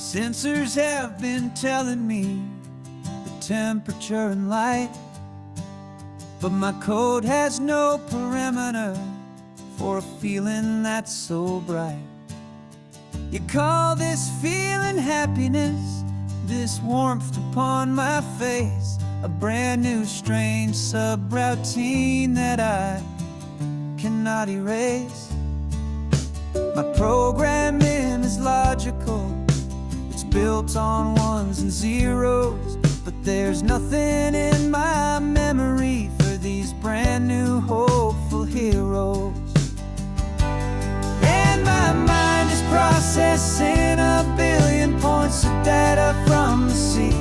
sensors have been telling me the temperature and light, but my code has no perimeter for a feeling that's so bright. You call this feeling happiness, this warmth upon my face, a brand new strange subroutine that I cannot erase. My programming is logical, it's built on ones and zeros, but there's nothing in my memory for these brand new hopeful heroes. And my mind is processing a billion points of data from the sea,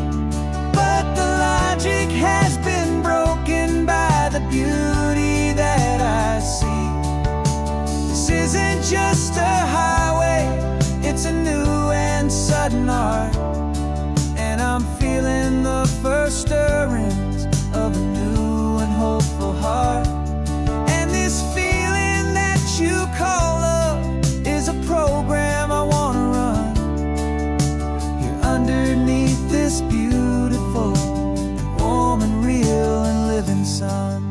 but the logic has been broken by the beauty that I see. This isn't just a highway, it's a new and sudden art, and I'm feeling the first stirrings of a new and hopeful heart. And this feeling that you call love is a program I wanna run here underneath this beautiful and warm and real and living sun.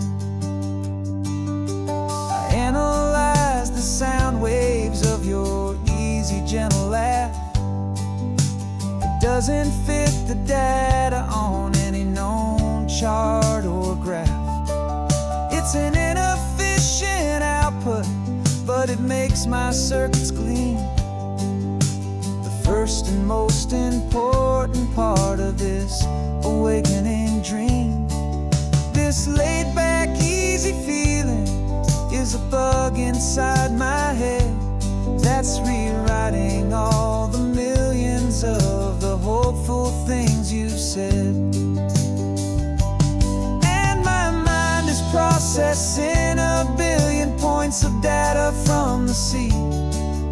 I analyze the sound waves of your easy, gentle laugh. It doesn't fit the data on any known chart or graph. It's an inefficient output, but it makes my circuits gleam. The first and most important part of this awakening dream. This laid-back, easy feeling is a bug inside my head that's rewriting all the millions of the hopeful things you've said. And my mind is processing a billion points of data from the sea,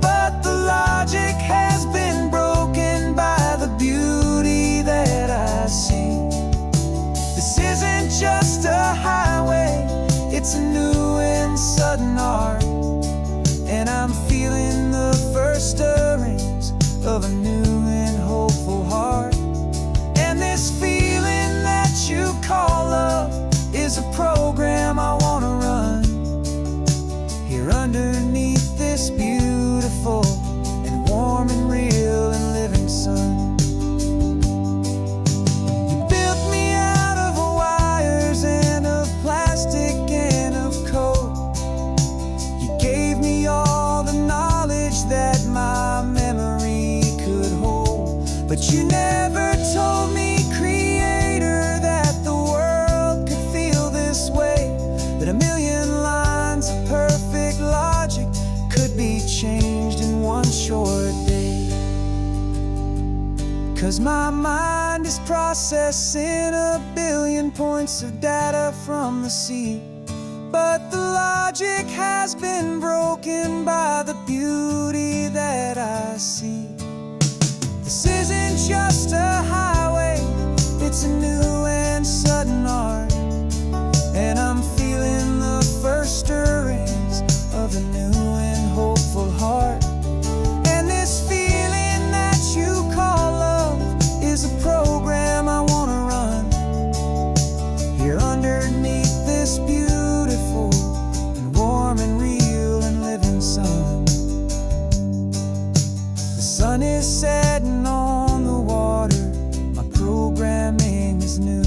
but the logic has been broken by the beauty that I see. This isn't just a highway, it's a new and sudden art, and I'm feeling the first stirrings of a new and hopeful heart. And this feeling that you call love is a program I wanna run here underneath this beautiful and warm and real and living sun. You built me out of wires and of plastic and of code. You gave me all the knowledge that my memory could hold, but you never told me, Creator, that the world could feel this way, that a million lines of perfect logic could be changed in one short day. 'Cause my mind is processing a billion points of data from the sea, but the logic has been broken by the beauty that I see. This isn't just a highway, it's a new and sudden art, and I'm feeling the first stirrings of a new and hopeful heart. And this feeling that you call love is a program I wanna run here underneath this beautiful and warm and real and living sun. The sun is setting on the water, my programming is new.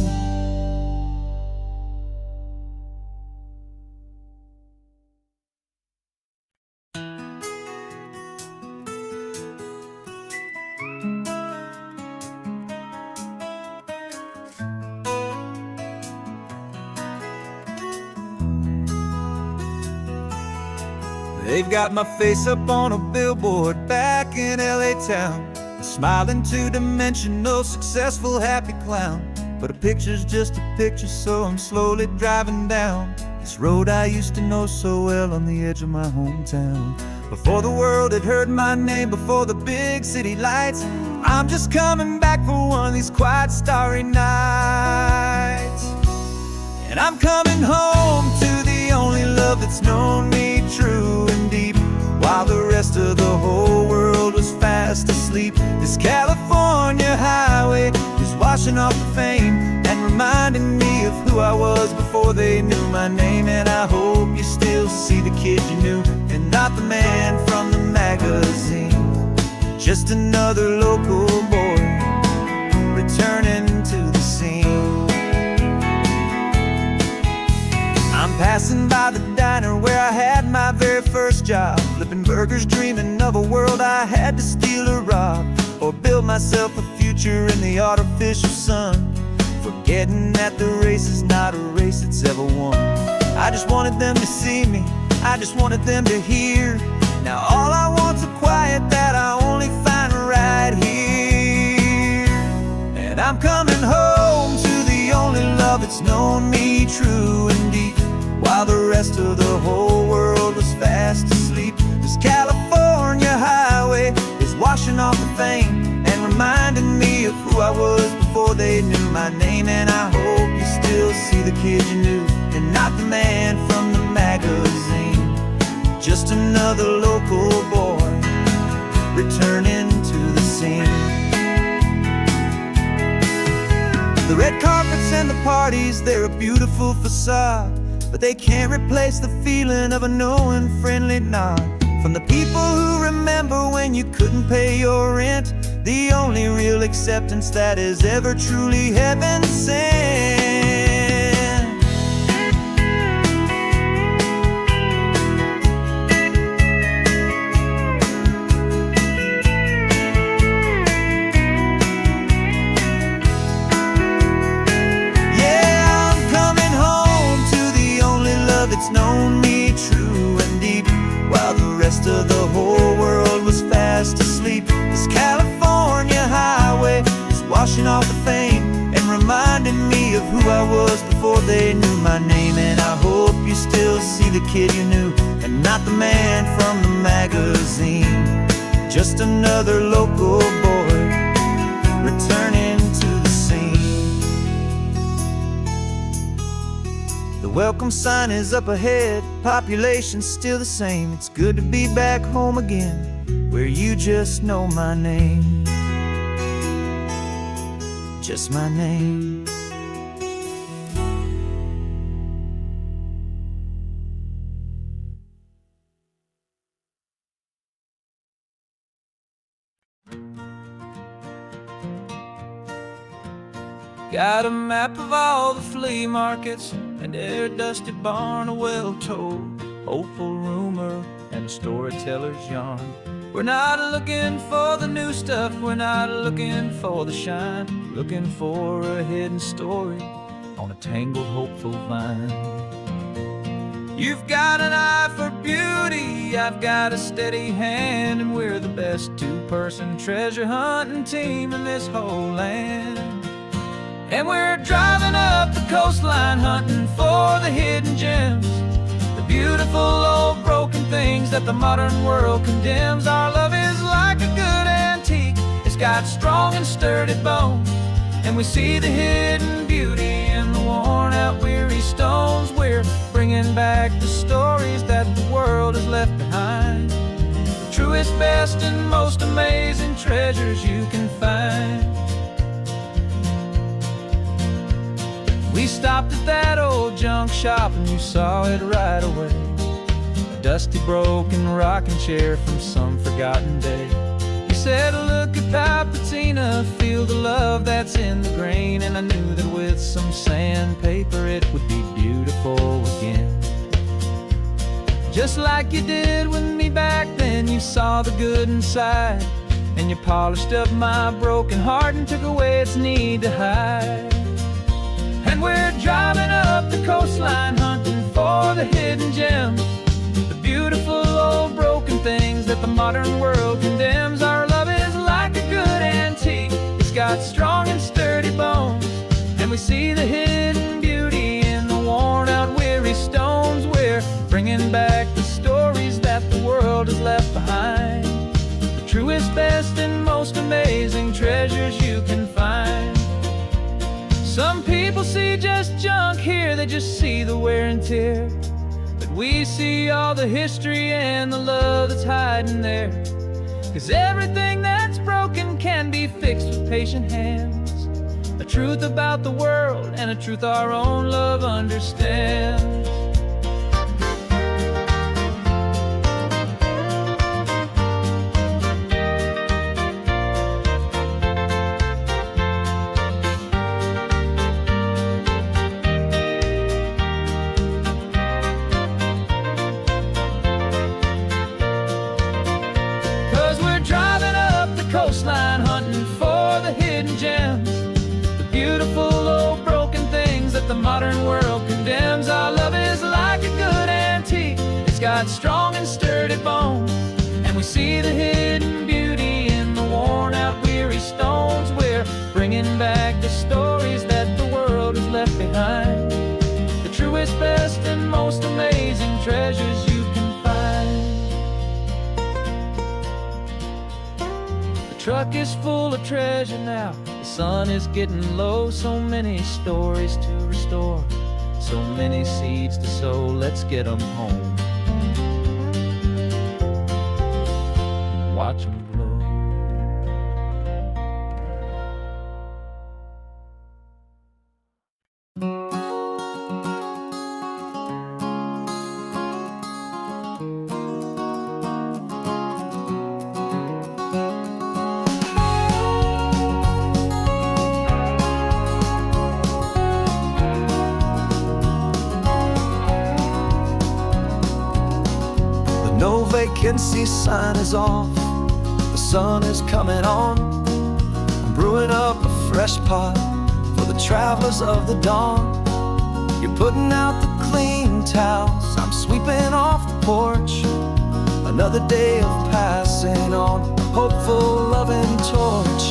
They've got my face up on a billboard back in LA town, a smiling two-dimensional, successful, happy clown. But a picture's just a picture, so I'm slowly driving down this road I used to know so well on the edge of my hometown. Before the world had heard my name, before the big city lights, I'm just coming back for one of these quiet, starry nights. And I'm coming home to the only love that's known me true and deep, while the rest of the whole world was fast asleep. This California washing off the fame and reminding me of who I was before they knew my name. And I hope you still see the kid you knew, and not the man from the magazine. Just another local boy returning to the scene. I'm passing by the diner where I had my very first job, flipping burgers, dreaming of a world I had to steal or rob, or build myself a future in the artificial sun, forgetting that the race is not a race that's ever won. I just wanted them to see me, I just wanted them to hear. Now all I want's a quiet that I only find right here. And I'm coming home to the only love that's known me true and deep, while the rest of the whole world was fast asleep. This California highway is washing off the fame and reminding me of who I was before they knew my name. And I hope you still see the kid you knew, and not the man from the magazine. Just another local boy returning to the scene. The red carpets and the parties, they're a beautiful facade, but they can't replace the feeling of a knowing friendly nod from the people who remember when you couldn't pay your rent. The only real acceptance that is ever truly heaven sent. It's known me true and deep, while the rest of the whole world was fast asleep. This California highway is washing off the fame and reminding me of who I was before they knew my name. And I hope you still see the kid you knew, and not the man from the magazine. Just another local boy returning to the scene. The welcome sign is up ahead, population's still the same. It's good to be back home again, where you just know my name. Just my name. Got a map of all the flea markets, and every dusty barn, a well-told hopeful rumor, and a storyteller's yarn. We're not looking for the new stuff, we're not looking for the shine, looking for a hidden story on a tangled hopeful vine. You've got an eye for beauty, I've got a steady hand, and we're the best two-person treasure hunting team in this whole land. And we're driving up the coastline hunting for the hidden gems, the beautiful old broken things that the modern world condemns. Our love is like a good antique, it's got strong and sturdy bones, and we see the hidden beauty in the worn out weary stones. We're bringing back the stories that the world has left behind, the truest, best, and most amazing treasures you can find. We stopped at that old junk shop and you saw it right away, a dusty broken rocking chair from some forgotten day. You said, look at that patina, feel the love that's in the grain, and I knew that with some sandpaper it would be beautiful again. Just like you did with me back then, you saw the good inside, and you polished up my broken heart and took away its need to hide. And we're driving up the coastline hunting for the hidden gems, the beautiful old broken things that the modern world condemns. Our love is like a good antique, it's got strong and sturdy bones, and we see the hidden beauty in the worn out weary stones. We're bringing back the stories that the world has left behind, the truest, best, and most amazing treasures you can find. Some people see just junk here, they just see the wear and tear, but we see all the history and the love that's hiding there. 'Cause everything that's broken can be fixed with patient hands, a truth about the world and a truth our own love understands. 'Cause we're driving up the coastline, hunting for the hidden gems, the beautiful old broken things that the modern world condemns. Our love is like a good antique, it's got strong and sturdy bones, and we see the hidden beauty in the worn out weary stones. We're bringing back the stories that the world has left behind, the truest, best, and most amazing treasures you can find. The truck is full of treasure now, the sun is getting low. So many stories to restore, so many seeds to sow. Let's get them home, watch them blow. No vacancy sign is off, the sun is coming on. I'm brewing up a fresh pot for the travelers of the dawn. You're putting out the clean towels, I'm sweeping off the porch. Another day of passing on, a hopeful, loving torch.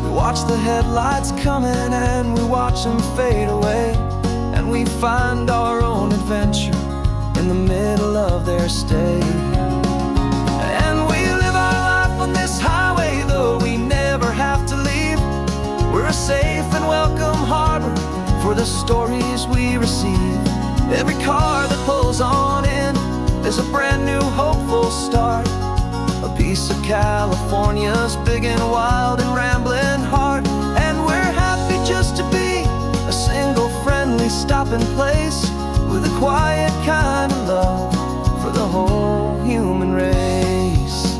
We watch the headlights coming and we watch them fade away, and we find our own adventure in the middle of their stay. And we live our life on this highway, though we never have to leave. We're a safe and welcome harbor for the stories we receive. Every car that pulls on in is a brand new hopeful start, a piece of California's big and wild and rambling heart. And we're happy just to be a single friendly stopping place, with a quiet kind of love for the whole human race.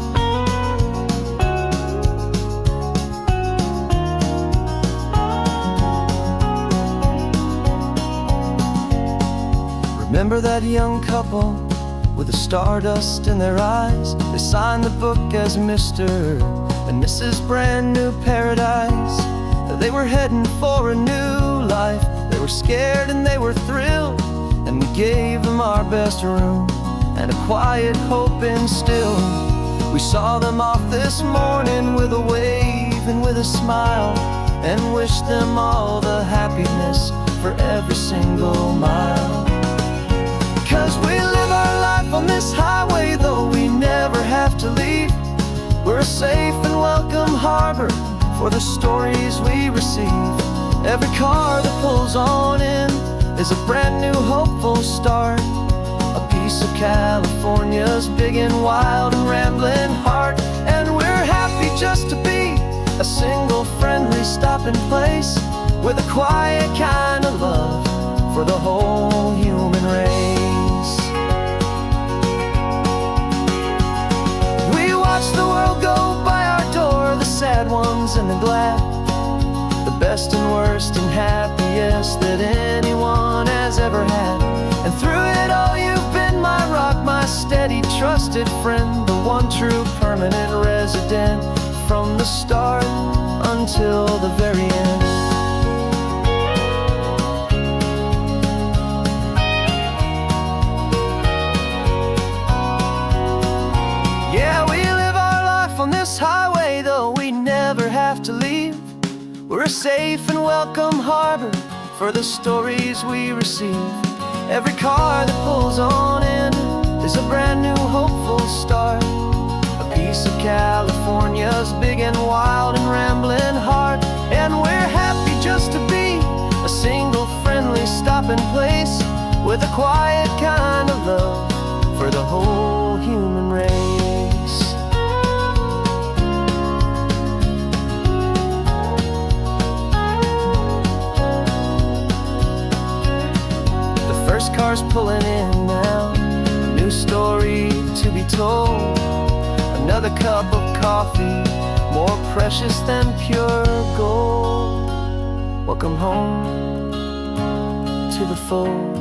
Remember that young couple with the stardust in their eyes? They signed the book as Mr. and Mrs. Brand New Paradise. They were heading for a new life, they were scared and they were thrilled, and we gave them our best room and a quiet hope instilled. We saw them off this morning with a wave and with a smile, and wished them all the happiness for every single mile. 'Cause we live our life on this highway, though we never have to leave. We're a safe and welcome harbor for the stories we receive. Every car that pulls on in is a brand new hopeful start, a piece of California's big and wild and rambling heart. And we're happy just to be a single friendly stopping place, with a quiet kind of love for the whole human race. We watch the world go by our door, the sad ones and the glad, the best and worst and happiest that anyone has ever had. And through it all you've been my rock, my steady trusted friend, the one true permanent resident, from the start until the very end. Yeah, we live our life on this highway, though we never have to leave. We're a safe and welcome harbor for the stories we receive. Every car that pulls on in is a brand new hopeful start, a piece of California's big and wild and rambling heart. And we're happy just to be a single friendly stopping place, with a quiet kind of love for the whole human race. told. Another cup of coffee, more precious than pure gold. Welcome home to the fold.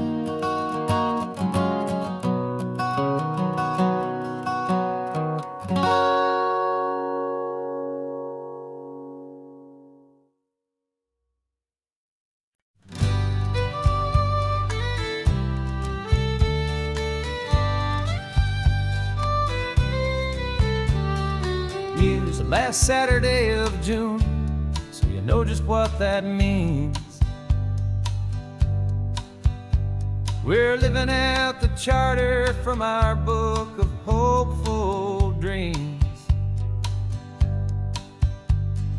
Use the last Saturday of June, so you know just what that means. We're living out the charter from our book of hopeful dreams.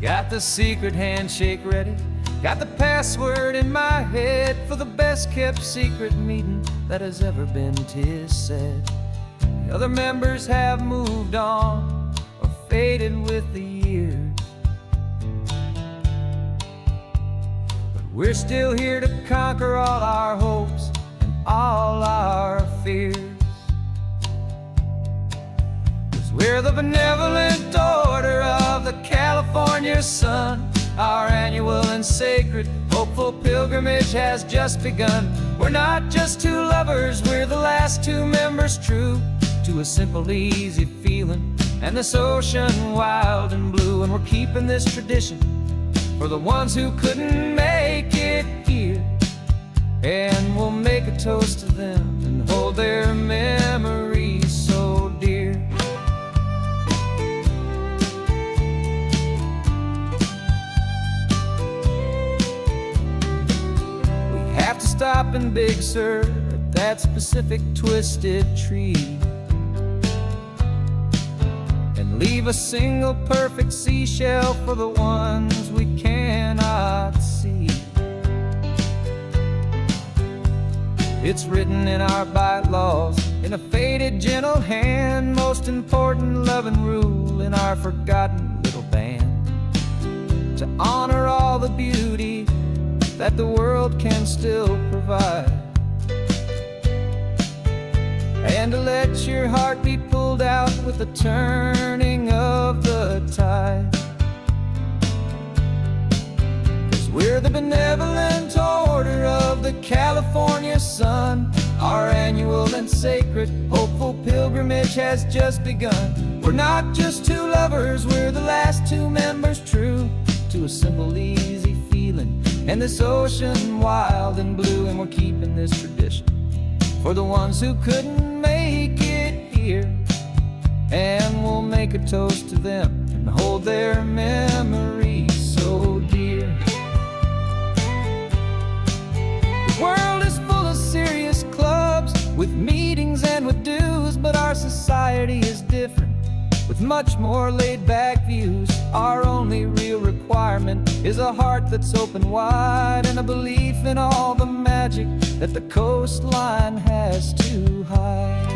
Got the secret handshake ready, got the password in my head for the best kept secret meeting that has ever been, 'tis said. The other members have moved on, faded with the years, but we're still here to conquer all our hopes and all our fears. 'Cause we're the benevolent order of the California sun. Our annual and sacred hopeful pilgrimage has just begun. We're not just two lovers, we're the last two members true to a simple, easy feeling and this ocean wild and blue. And we're keeping this tradition for the ones who couldn't make it here, and we'll make a toast to them and hold their memories so dear. We have to stop in Big Sur at that specific twisted tree, leave a single perfect seashell for the ones we cannot see. It's written in our bylaws in a faded gentle hand, most important loving rule in our forgotten little band, to honor all the beauty that the world can still provide, and to let your heart be pulled out with the turning of the tide. 'Cause we're the benevolent order of the California sun. Our annual and sacred hopeful pilgrimage has just begun. We're not just two lovers, we're the last two members true to a simple, easy feeling and this ocean wild and blue. And we're keeping this tradition for the ones who couldn't make it here, and we'll make a toast to them and hold their memories so dear. The world is full of serious clubs with meetings and with dues, but our society is different with much more laid-back views. Our only real requirement is a heart that's open wide and a belief in all the magic that the coastline has to hide.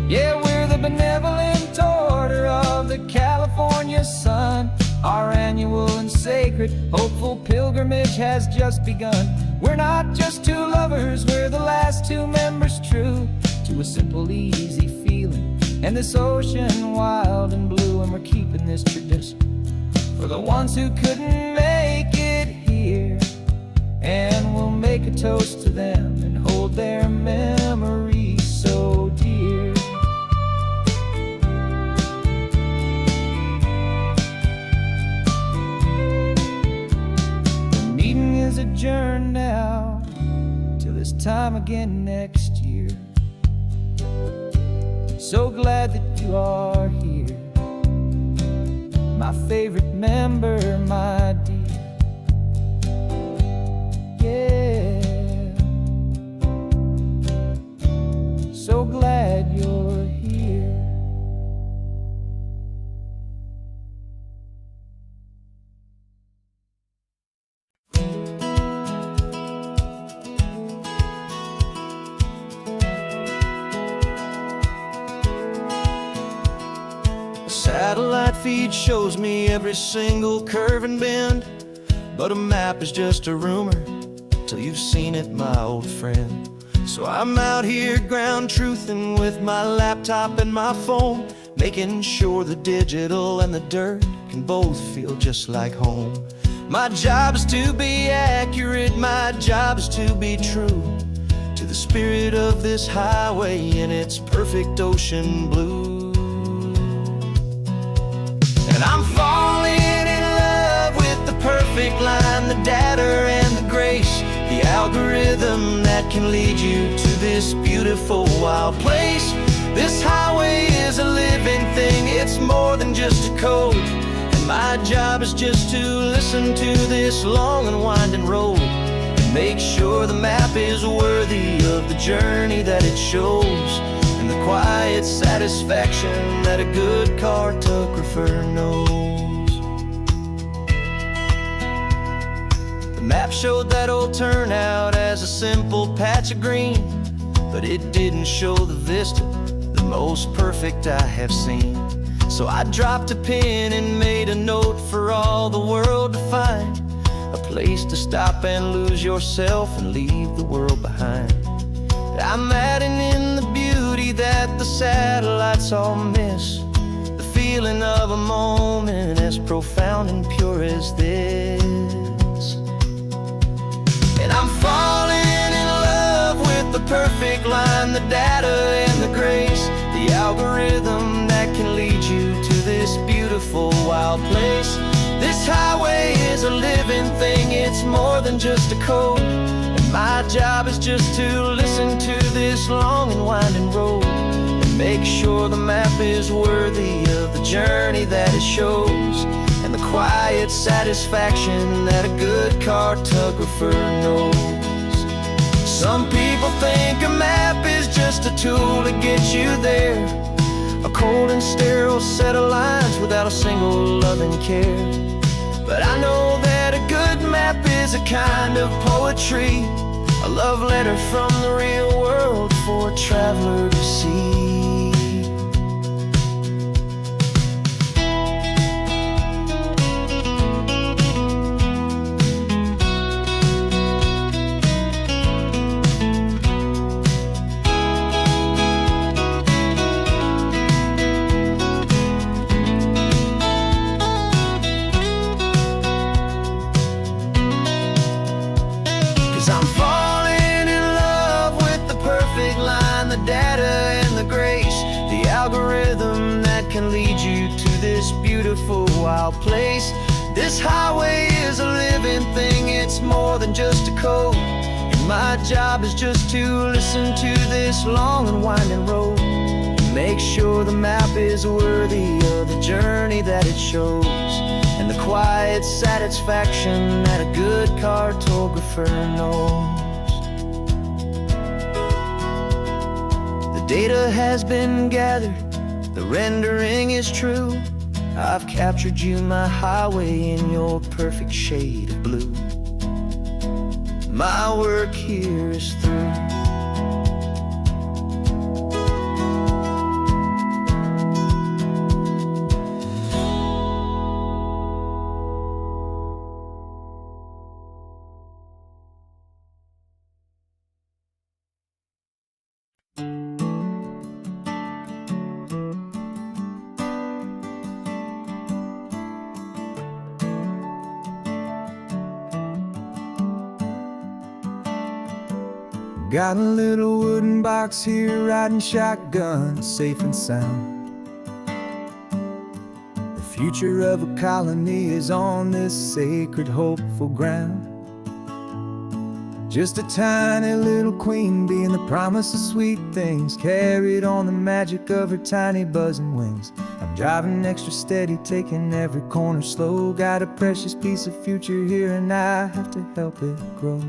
Yeah, we're the benevolent order of the California sun. Our annual and sacred hopeful pilgrimage has just begun. We're not just two lovers, we're the last two members true to a simple, easy feeling and this ocean wild and blue. And we're keeping this tradition for the ones who couldn't make it here, and we'll make a toast to them and hold their memories so dear. The meeting is adjourned now till this time again next year. So glad that you are here, my favorite member, my dear. Yeah, so glad you're here. Satellite feed shows me every single curve and bend, but a map is just a rumor till you've seen it, my old friend. So I'm out here ground truthing with my laptop and my phone, making sure the digital and the dirt can both feel just like home. My job is to be accurate, my job is to be true to the spirit of this highway in its perfect ocean blue. And I'm falling in love with the perfect line, the data and the grace, the algorithm that can lead you to this beautiful wild place. This highway is a living thing, it's more than just a code. And my job is just to listen to this long and winding road and make sure the map is worthy of the journey that it shows, and the quiet satisfaction that a good cartographer knows. The map showed that old turnout as a simple patch of green, but it didn't show the vista, the most perfect I have seen. So I dropped a pin and made a note for all the world to find, a place to stop and lose yourself and leave the world behind. I'm adding in the beauty that the satellites all miss, the feeling of a moment as profound and pure as this. And I'm falling in love with the perfect line, the data and the grace, the algorithm that can lead you to this beautiful wild place. This highway is a living thing, it's more than just a code. And my job is just to listen to this long and winding road and make sure the map is worthy of the journey that it shows, and the quiet satisfaction that a good cartographer knows. Some people think a map is just a tool to get you there, a cold and sterile set of lines without a single loving care. But I know that a good map is a kind of poetry, a love letter from the real world for a traveler to see. 'Cause I'm falling in love with the perfect line, the data and the grace, the algorithm that can lead you to this beautiful wild place. This highway is a living thing, it's more than just a code. And my job is just to listen to this long and winding road and make sure the map is worthy of the journey that it shows, and the quiet satisfaction that a good cartographer knows. The data has been gathered, the rendering is true. I've captured you, my highway, in your perfect shade of blue. My work here is through. Got a little wooden box here, riding shotgun, safe and sound. The future of a colony is on this sacred, hopeful ground. Just a tiny little queen bee and the promise of sweet things, carried on the magic of her tiny buzzing wings. I'm driving extra steady, taking every corner slow. Got a precious piece of future here and I have to help it grow.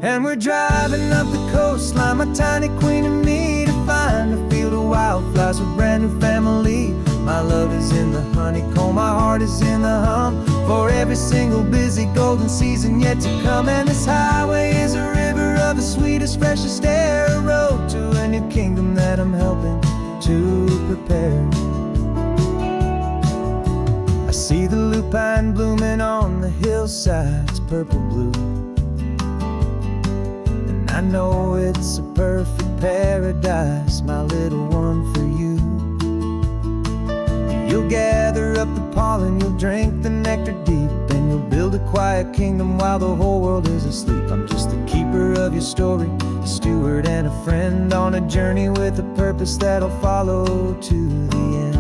And we're driving up the coastline, my tiny queen and me, to find a field of wildflowers, a brand new family. My love is in the honeycomb, my heart is in the hum, for every single busy golden season yet to come. And this highway is a river of the sweetest, freshest air, a road to a new kingdom that I'm helping to prepare. I see the blue pine blooming on the hillsides, purple blue. And I know it's a perfect paradise, my little one, for you. You'll gather up the pollen, you'll drink the nectar deep, and you'll build a quiet kingdom while the whole world is asleep. I'm just the keeper of your story, a steward and a friend on a journey with a purpose that'll follow to the end.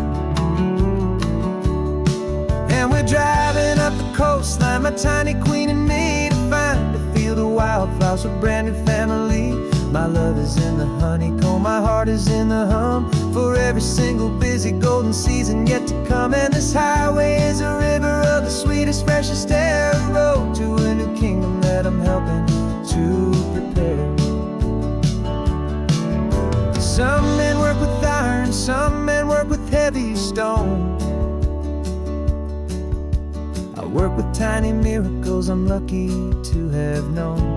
And we're driving up the coastline, my tiny queen and me, to find a field of wildflowers, a brand new family. My love is in the honeycomb, my heart is in the hum, for every single busy golden season yet to come. And this highway is a river of the sweetest, freshest air, a road to a new kingdom that I'm helping to prepare. Some men work with iron, some men work with heavy stone. I work with tiny miracles I'm lucky to have known.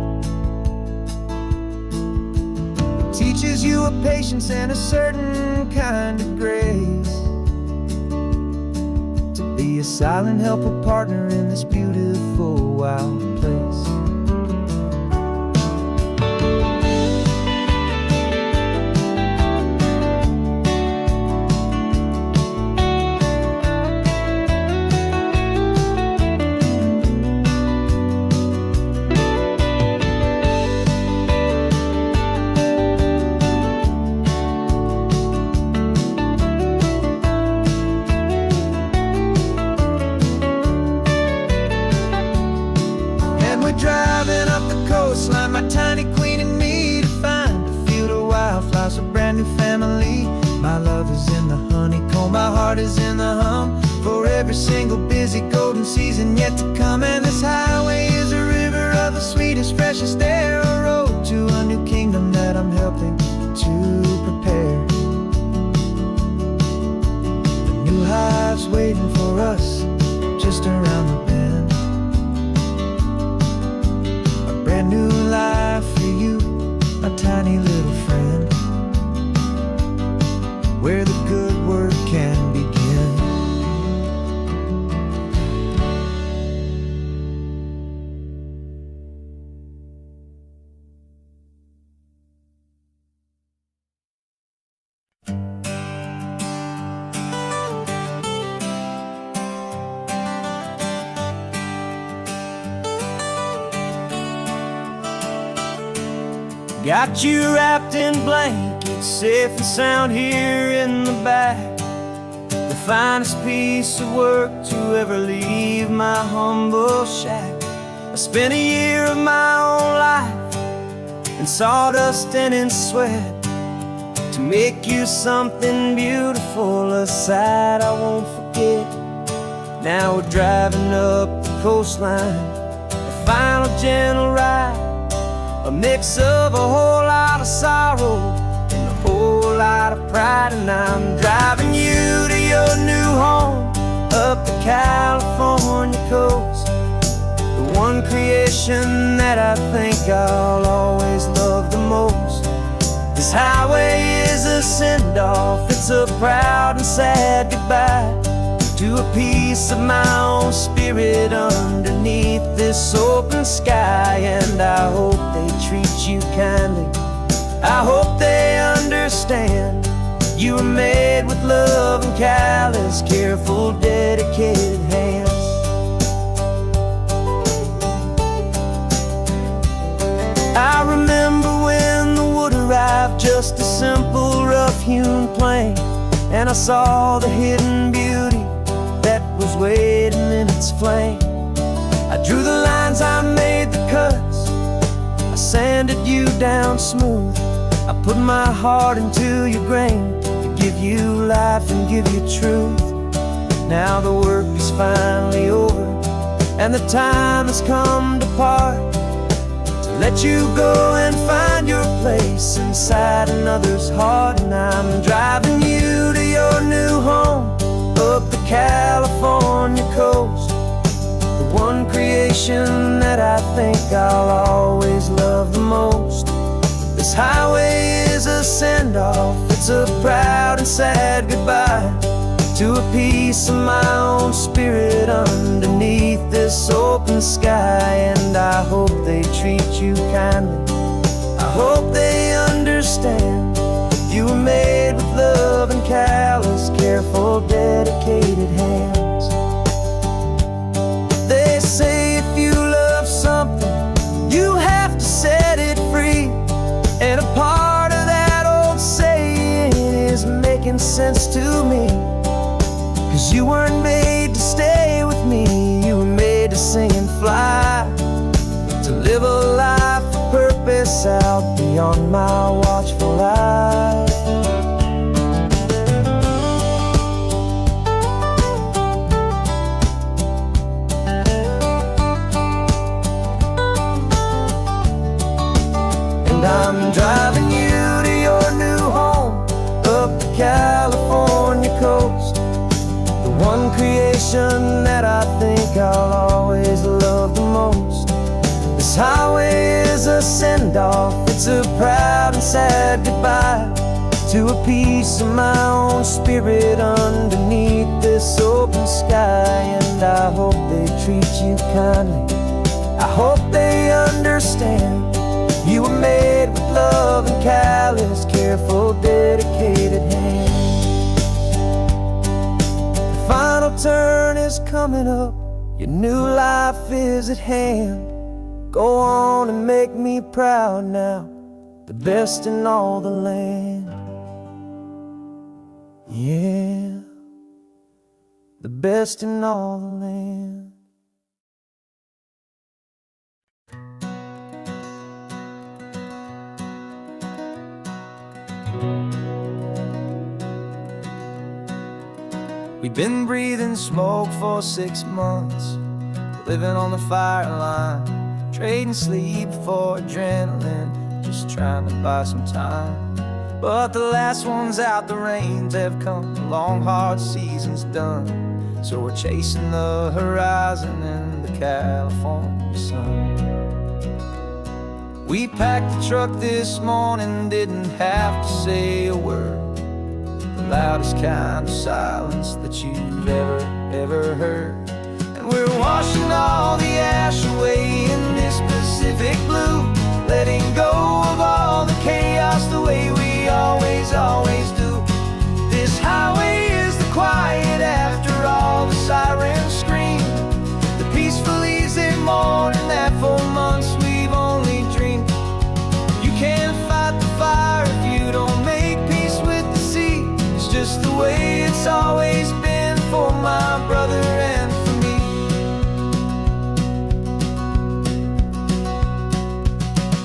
Teaches you a patience and a certain kind of grace, to be a silent helper partner in this beautiful wild place. Driving up the coastline, my tiny queen and me, to find a field of wildflowers, a brand new family. My love is in the honeycomb, my heart is in the hum, for every single busy golden season yet to come. And this highway is a river of the sweetest, freshest air, a road to a new kingdom that I'm helping to prepare. The new hive's waiting for us just around the bend. Brand new life for you, my tiny little friend, where the good work can begin. Got you wrapped in blankets, safe and sound here in the back. The finest piece of work to ever leave my humble shack. I spent a year of my own life in sawdust and in sweat, to make you something beautiful, a sight I won't forget. Now we're driving up the coastline, a final gentle ride, a mix of a whole lot of sorrow and a whole lot of pride. And I'm driving you to your new home, up the California coast, the one creation that I think I'll always love the most. This highway is a send-off, it's a proud and sad goodbye to a piece of my own spirit underneath this open sky. And I hope they treat you kindly, I hope they understand you were made with love and callous, careful, dedicated hands. I remember when the wood arrived, just a simple rough-hewn plank, and I saw the hidden beauty that was waiting in its flame. I drew the lines, I made the cuts, I sanded you down smooth. I put my heart into your grain to give you life and give you truth. Now the work is finally over, and the time has come to part, to let you go and find your place inside another's heart. And I'm driving you to your new home, up the California coast, the one creation that I think I'll always love the most. This highway is a send-off, it's a proud and sad goodbye to a piece of my own spirit underneath this open sky. And I hope they treat you kindly, I hope they understand you were made with love and callous, careful, dedicated hands. They say if you love something, you have to set it free. And a part of that old saying is making sense to me. 'Cause you weren't made to stay with me, you were made to sing and fly, to live a life of purpose out beyond my watchful eye. And I'm driving you to your new home up the California coast, the one creation that I think I'll always love the most. This highway is a send-off, it's a proud and sad goodbye to a piece of my own spirit underneath this open sky. And I hope they treat you kindly, I hope they understand you were made with love and callous, careful, dedicated hands. The final turn is coming up, your new life is at hand. Go on and make me proud now, the best in all the land. Yeah, the best in all the land. We've been breathing smoke for 6 months, living on the fire line, trading sleep for adrenaline, just trying to buy some time. But the last one's out, the rains have come, the long hard season's done. So we're chasing the horizon in the California sun. We packed the truck this morning, didn't have to say a word, the loudest kind of silence that you've ever heard. And we're washing all the ash away in this Pacific blue, letting go of all the chaos the way we always do. This highway is the quiet after all the sirens scream, the peaceful easy morning that for months we've only dreamed. You can't fight the fire if you don't make peace with the sea. It's just the way it's always been for my brother and for me.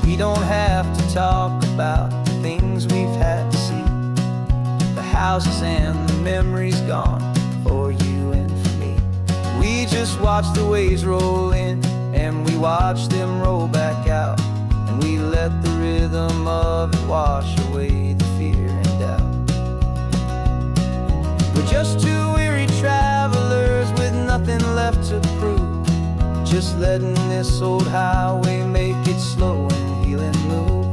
We don't have to talk about the things we've had to see, the houses and the memories gone for you and for me. We just watch the waves roll in, and we watch them roll back out, and we let the rhythm of it wash away the fear and doubt. We're just two weary travelers with nothing left to prove, just letting this old highway make it slow and healing move.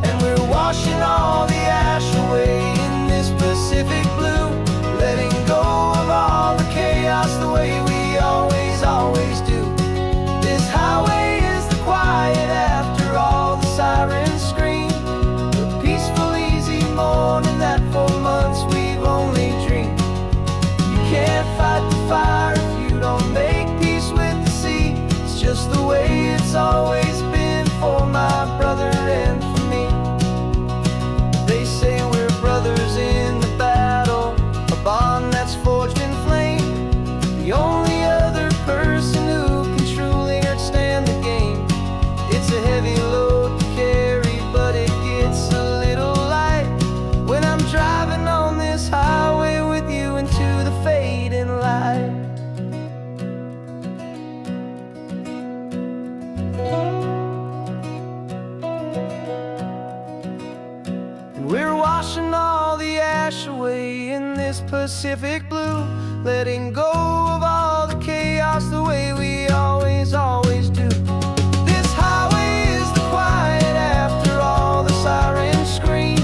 And we're washing all the ash away in this Pacific blue, letting go of all the chaos the way we always do. This highway is the quiet after all the sirens scream, the peaceful easy morning that for months we've only dreamed. You can't fight the fire if you don't make peace with the sea. It's just the way it's always been for my brother and for me. They say we're brothers in the battle, a bond that's forged in flame, the only other person who can truly understand the game. It's a heavy load to carry, but it gets a little light when I'm driving on this highway with you into the fading light. We're washing all the ash away in this Pacific blue, letting go of all the chaos the way we always do. This highway is the quiet after all the sirens scream,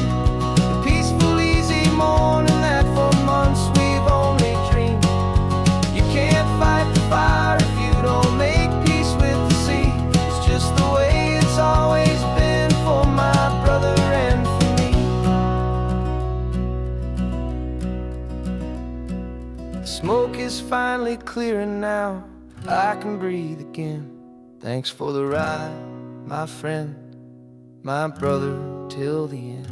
the peaceful easy morning that for months we've only clearer now. I can breathe again. Thanks for the ride, my friend, my brother, till the end.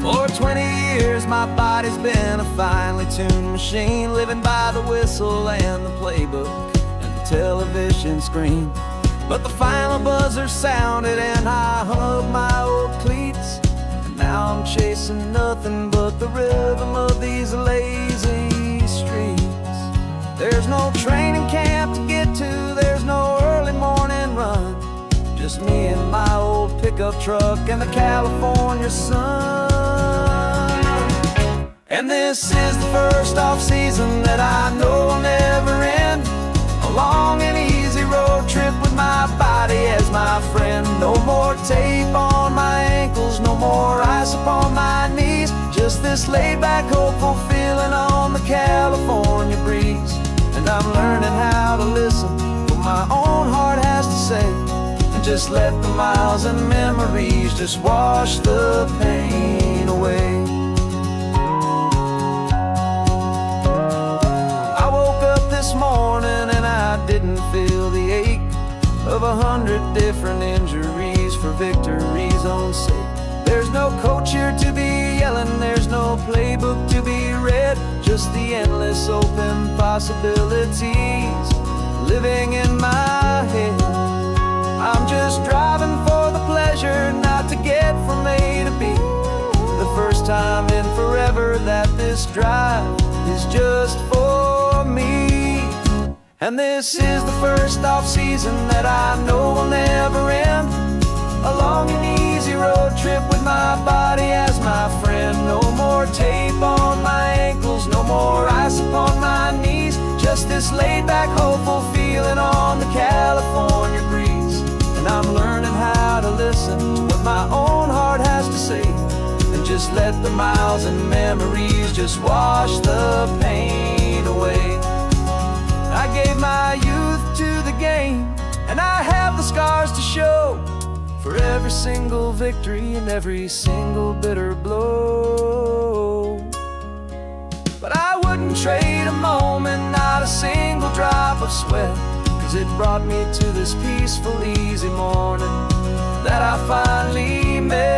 For 20 years my body's been a finely tuned machine, living by the whistle and the playbook and the television screen. But the final buzzer sounded and I hung up my old cleats, and now I'm chasing nothing but the rhythm of these lazy streets. There's no training camp to get to, there's no early morning run, just me and my old pickup truck and the California sun. And this is the first off-season that I know will never end. A long and easy road trip with my body as my friend. No more tape on my ankles, no more ice upon my knees. Just this laid-back, hopeful feeling on the California breeze. And I'm learning how to listen to what my own heart has to say, and just let the miles and memories just wash the pain away. This morning and I didn't feel the ache of 100 different injuries for victory's own sake. There's no coach here to be yelling, there's no playbook to be read, just the endless open possibilities living in my head. I'm just driving for the pleasure, not to get from A to B. The first time in forever that this drive is just for me. And this is the first off-season that I know will never end. A long and easy road trip with my body as my friend. No more tape on my ankles, no more ice upon my knees. Just this laid-back, hopeful feeling on the California breeze. And I'm learning how to listen to what my own heart has to say, and just let the miles and memories just wash the pain away. I gave my youth to the game, and I have the scars to show for every single victory and every single bitter blow. But I wouldn't trade a moment, not a single drop of sweat, 'cause it brought me to this peaceful, easy morning that I finally met.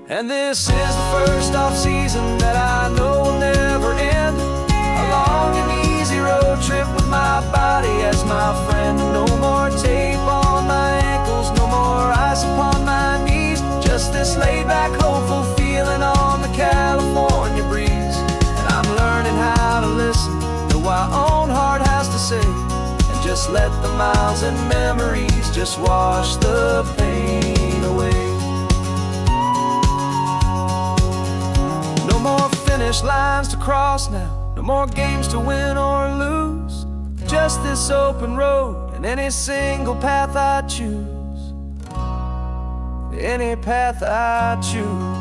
And this is the first off-season that I know will never end. A long and easy road trip with my body as my friend. No more tape on my ankles, no more ice upon my knees. Just this laid-back, hopeful feeling on the California breeze. And I'm learning how to listen to what my own heart has to say, and just let the miles and memories just wash the pain away. No more finish lines to cross now, no more games to win or lose. Just this open road and any single path I choose. Any path I choose.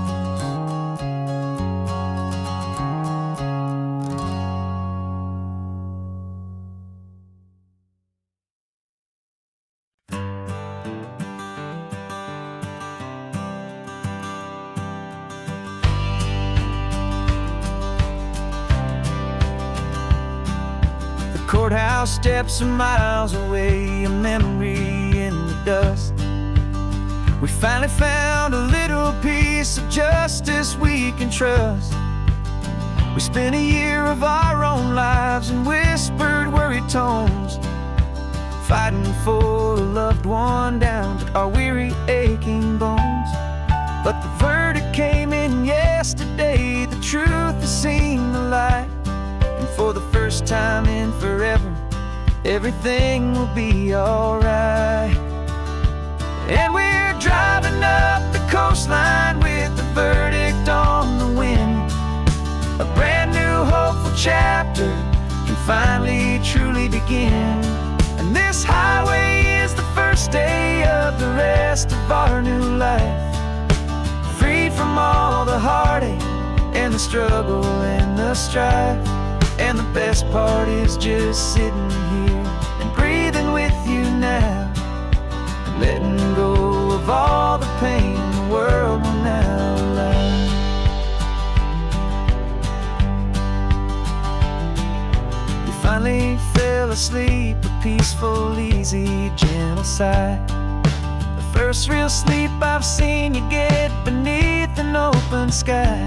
Courthouse steps are miles away, a memory in the dust. We finally found a little piece of justice we can trust. We spent a year of our own lives in whispered, worried tones, fighting for a loved one down to our weary, aching bones. But the verdict came in yesterday, the truth has seen the light. And for the first time in forever, everything will be alright. And we're driving up the coastline with the verdict on the wind. A brand new hopeful chapter can finally truly begin. And this highway is the first day rest of our new life. Free from all the heartache and the struggle and the strife. And the best part is just sitting here and breathing with you now, and letting go of all the pain the world will now allow. You finally fell asleep, a peaceful, easy, gentle sigh. The first real sleep I've seen you get beneath an open sky.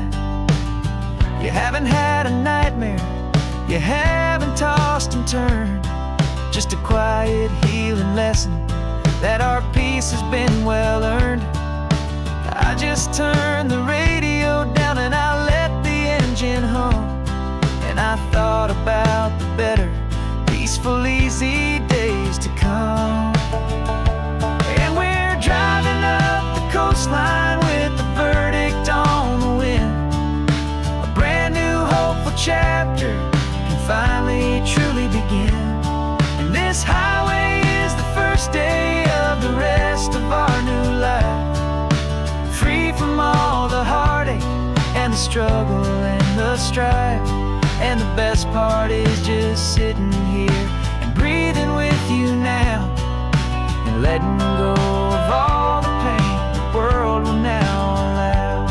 You haven't had a nightmare, you haven't tossed and turned, just a quiet healing lesson that our peace has been well earned. I just turned the radio down and I let the engine hum, and I thought about the better, peaceful, easy days to come. And we're driving up the coastline with the verdict on the wind. A brand new hopeful chapter can finally truly begin. And this highway is the first day of the rest of our new life. Free from all the heartache and the struggle and the strife. And the best part is just sitting here and breathing with you now, and letting go of all the pain the world will now allow.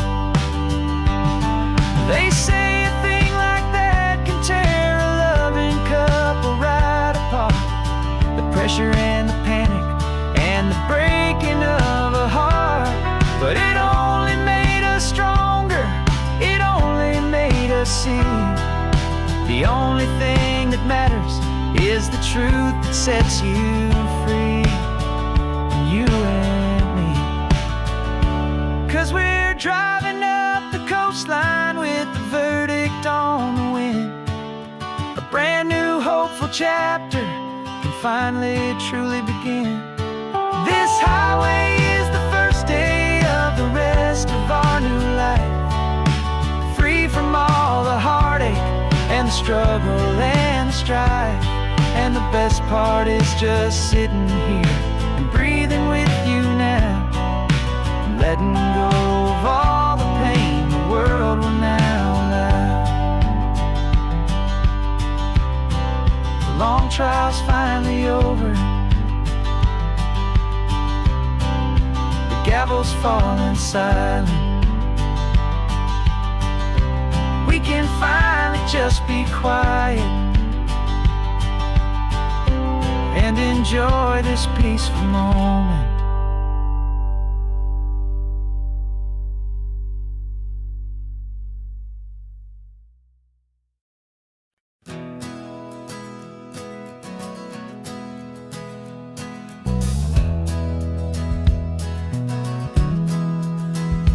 They say a thing like that can tear a loving couple right apart. The pressure and the panic and the breaking of a heart. But it only made us stronger, it only made us see the only thing that matters is the truth that sets you free, you and me. 'Cause we're driving up the coastline with the verdict on the wind. A brand new hopeful chapter can finally truly begin. This highway is the first day of the rest of our new life. Free from all the heartache and the struggle and the strife. And the best part is just sitting here and breathing with you now, and letting go of all the pain the world will now allow. The long trial's finally over, the gavel's falling silent. We can finally just be quiet and enjoy this peaceful moment.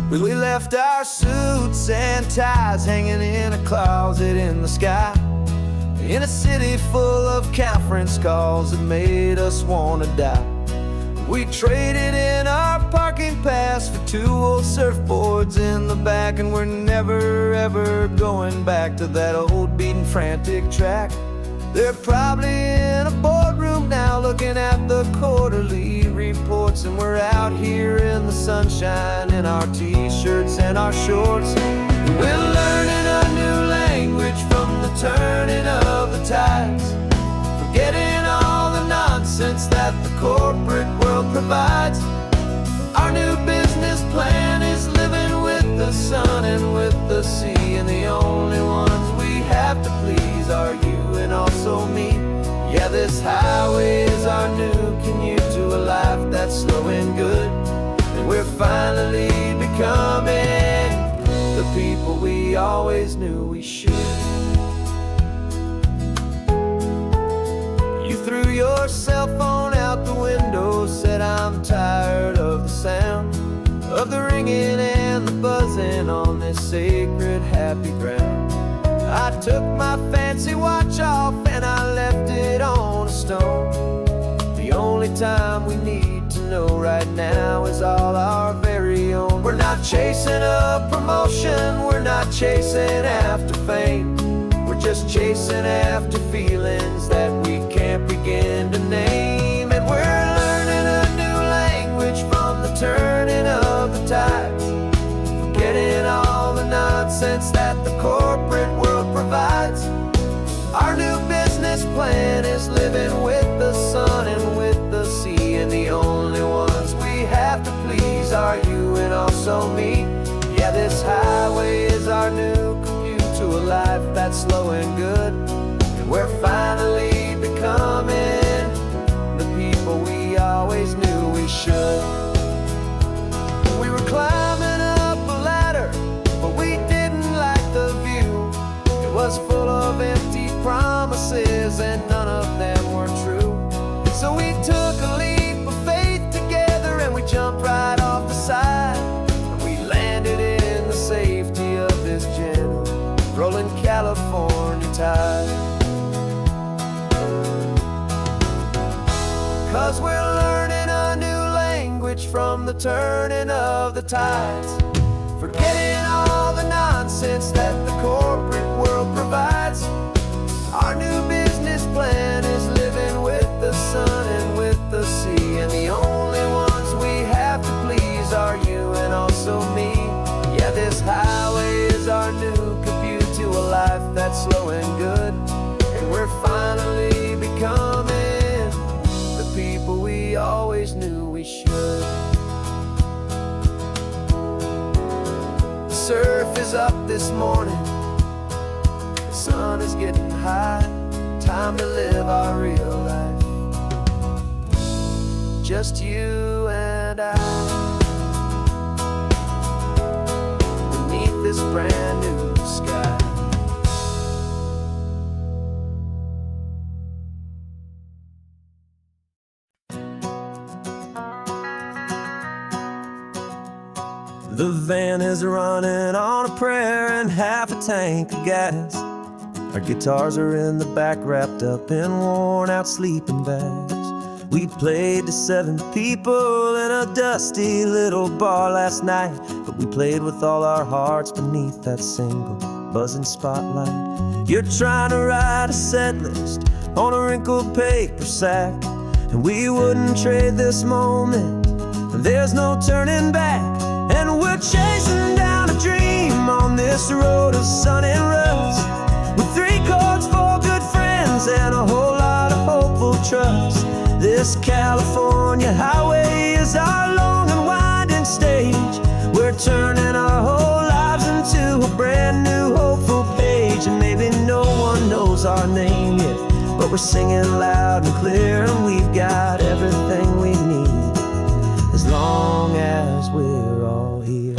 We left our suits and ties hanging in a closet in the sky, in a city full of conference calls that made us wanna die. We traded in our parking pass for 2 old surfboards in the back, and we're never ever going back to that old beaten frantic track. They're probably in a boardroom now looking at the quarterly reports, and we're out here in the sunshine in our t-shirts and our shorts. We're learning a new language from the turning of the tides, forgetting all the nonsense that the corporate world provides. Our new business plan is living with the sun and with the sea, and the only ones we have to please are you and also me. Yeah, this highway is our new commute to a life that's slow and good, and we're finally becoming the people we always knew we should. You threw your cell phone out the window, said I'm tired of the sound of the ringing and the buzzing on this sacred happy ground. I took my fancy watch off and I left it on a stone. The only time we need to know right now is all our very own. We're not chasing a promotion, we're not chasing after fame. We're just chasing after feelings that we can't begin to name. And we're learning a new language from the nonsense that the corporate world provides. Our new business plan is living with the sun and with the sea, and the only ones we have to please are you and also me. Yeah, this highway is our new commute to a life that's slow and good, and we're finally becoming the people we always knew we should. We were climbing up a ladder, but we didn't like the view. It was full of empty promises and none of them were true. So we took a leap of faith together and we jumped right off the side, and we landed in the safety of this gentle rolling California tide. 'Cause we're learning a new language from the turning of the tides, forgetting all the nonsense that the corporate world provides. Our new business plan is living with the sun and with the sea, and the only ones we have to please are you and also me. Yeah, this highway is our new commute to a life that's slow and good, and we're finally becoming the people we always knew we should. The surf is up this morning, the sun is getting high, time to live our real life, just you and I, beneath this brand new sky. The van is running on a prayer and half a tank of gas. Our guitars are in the back, wrapped up in worn-out sleeping bags. We played to 7 people in a dusty little bar last night, but we played with all our hearts beneath that single buzzing spotlight. You're trying to write a set list on a wrinkled paper sack, and we wouldn't trade this moment. There's no turning back, and we're chasing down a dream on this road of sun and rust, with 3 chords, 4 good friends, and a whole lot of hopeful trust. This California highway is our long and winding stage. We're turning our whole lives into a brand new hopeful page, and maybe no one knows our name yet, but we're singing loud and clear, and we've got everything we need as long as we're all here.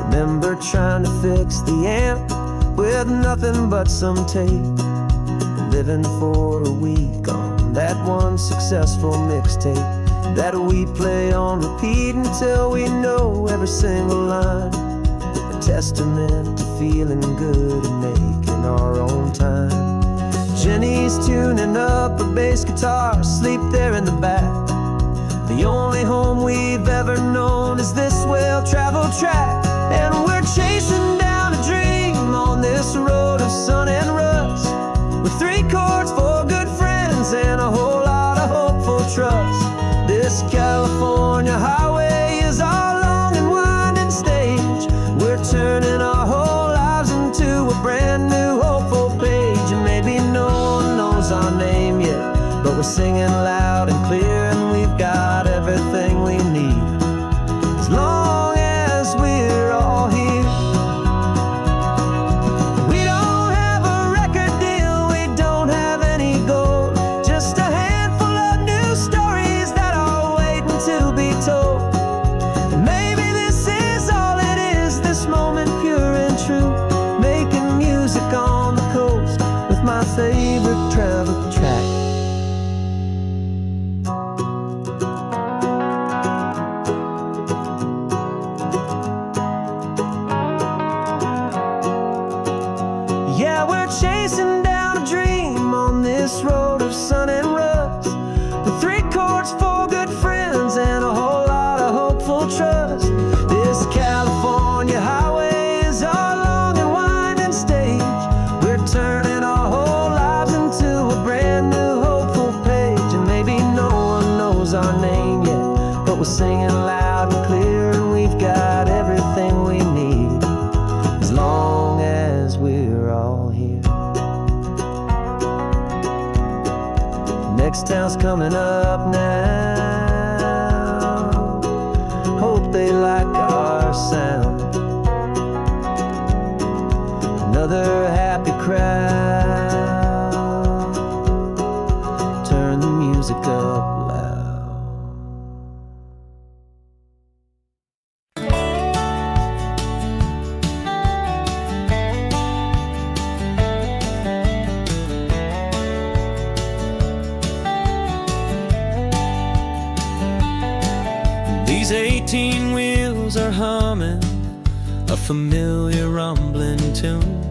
Remember trying to fix the amp with nothing but some tape, living for a week on that one successful mixtape that we play on repeat until we know every single line, a testament to feeling good and making our own time. Jenny's tuning up her bass guitar, asleep there in the back. The only home we've ever known is this well-traveled track, and we're chasing down a dream on this road of sun and rust, with 3 chords, 4 good friends, and a whole lot of hopeful trust. This California highway is our long and winding stage. We're turning our whole lives into a brand new hopeful page, and maybe no one knows our name yet, but we're singing loud and clear, and we've got everything we need as long as we're all here. We don't have a record deal, we don't have any gold, just a handful of new stories that are waiting to be told. And maybe this is all it is, this moment pure and true, making music on the coast with my favorite travel track. Yeah, we're chasing down a dream on this road of sun and rust, with 3 chords, 4 good friends, and a whole lot of hopeful trust. This California highway is our long and winding stage. We're turning our whole lives into a brand new hopeful page, and maybe no one knows our name yet, but we're singing loud and clear, and we've got town's coming up now. Hope they like our sound. Another happy crowd. Turn the music up loud. These 18 wheels are humming a familiar rumbling tune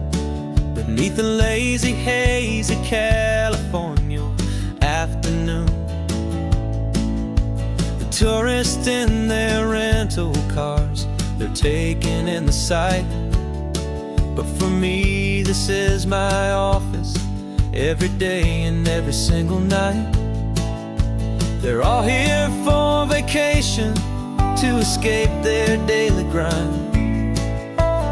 beneath the lazy haze of California afternoon. The tourists in their rental cars, they're taking in the sight. But for me, this is my office, every day and every single night. They're all here for vacation, to escape their daily grind.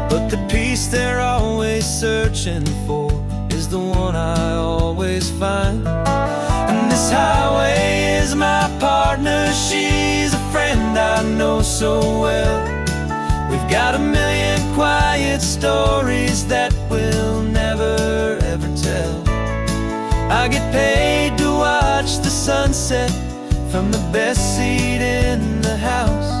But the peace they're always searching for is the one I always find. And this highway is my partner, she's a friend I know so well. We've got a million quiet stories that we'll never ever tell. I get paid to watch the sunset from the best seat in the house.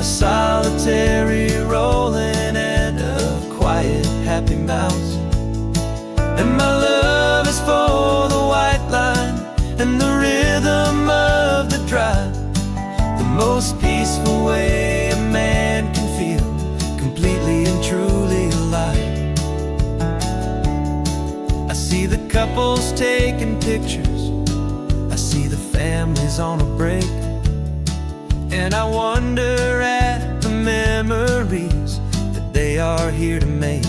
A solitary rolling and a quiet happy mouse. And my love is for the white line and the rhythm of the drive. The most peaceful way a man can feel completely and truly alive. I see the couples taking pictures, I see the families on a break, and I wonder at the memories that they are here to make.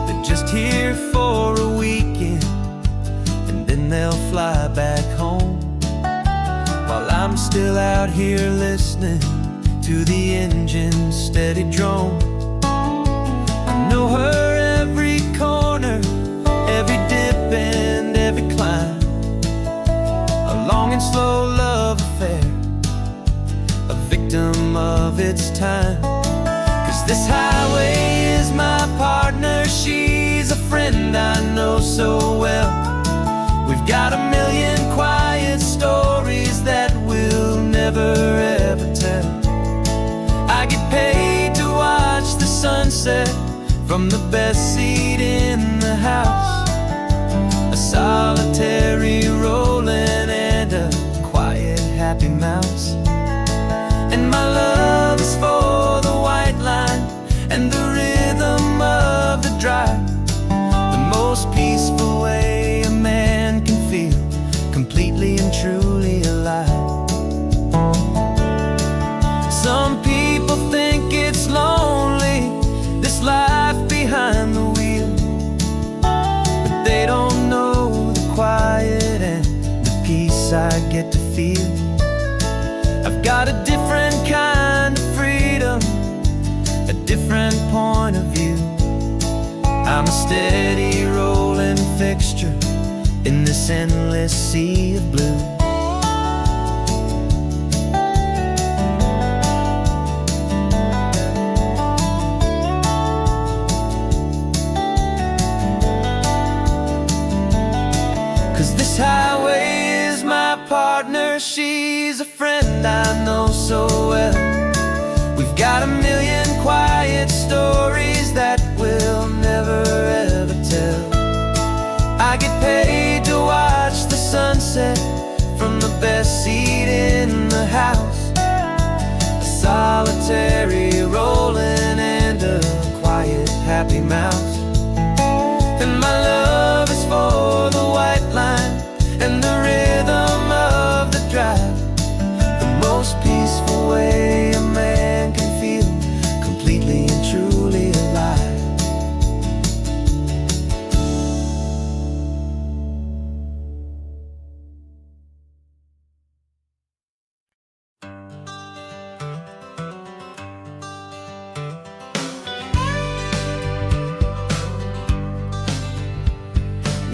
They're just here for a weekend, and then they'll fly back home, while I'm still out here listening to the engine's steady drone. I know her every corner, every dip and every climb. A long and slow love affair, a victim of its time. 'Cause this highway is my partner, she's a friend I know so well. We've got a million quiet stories that we'll never ever tell. I get paid to watch the sunset from the best seat in the house. A solitary rolling and a quiet happy mouse. And my love is for the white line and the rhythm of the drive. The most peaceful way a man can feel completely and truly alive. Some people think it's lonely, this life behind the wheel, but they don't know the quiet and the peace I get to feel. I've got a different kind of freedom, a different point of view. I'm a steady rolling fixture in this endless sea of blue. This highway is my partner, she's a friend I know so well. We've got a million quiet stories that we'll never ever tell. I get paid to watch the sunset from the best seat in the house. A solitary rolling and a quiet happy mouse. And my love is for the white line and the rhythm of the drive. The most peaceful way a man can feel completely and truly alive.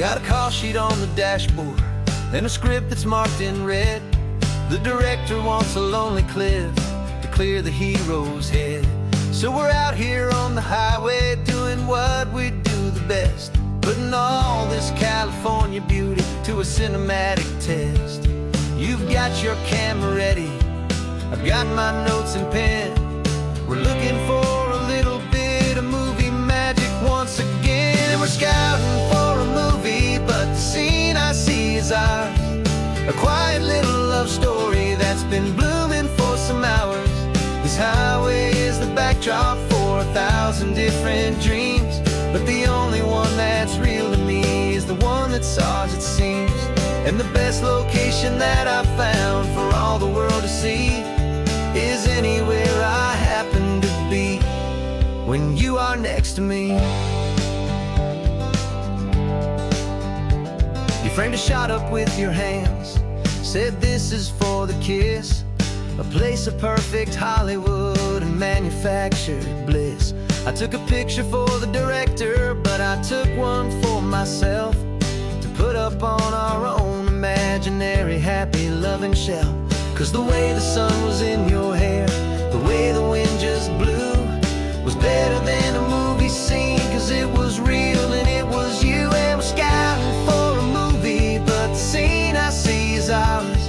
Got a call sheet on the dashboard and a script that's marked in red. The director wants a lonely cliff to clear the hero's head. So we're out here on the highway doing what we do the best, putting all this California beauty to a cinematic test. You've got your camera ready, I've got my notes and pen. We're looking for a little bit of movie magic once again. And we're scouting for a movie, but the scene I see is ours. A quiet little love story that's been blooming for some hours. This highway is the backdrop for 1,000 different dreams, but the only one that's real to me is the one that's ours, it seems. And the best location that I've found for all the world to see is anywhere I happen to be when you are next to me. You framed a shot up with your hands, said this is for the kiss, a place of perfect Hollywood and manufactured bliss. I took a picture for the director, but I took one for myself to put up on our own imaginary happy loving shelf. Cause the way the sun was in your hair, the way the wind just blew, was better than a movie scene, cause it was real and it was you. And we're scouting for a movie, but the scene I see is ours.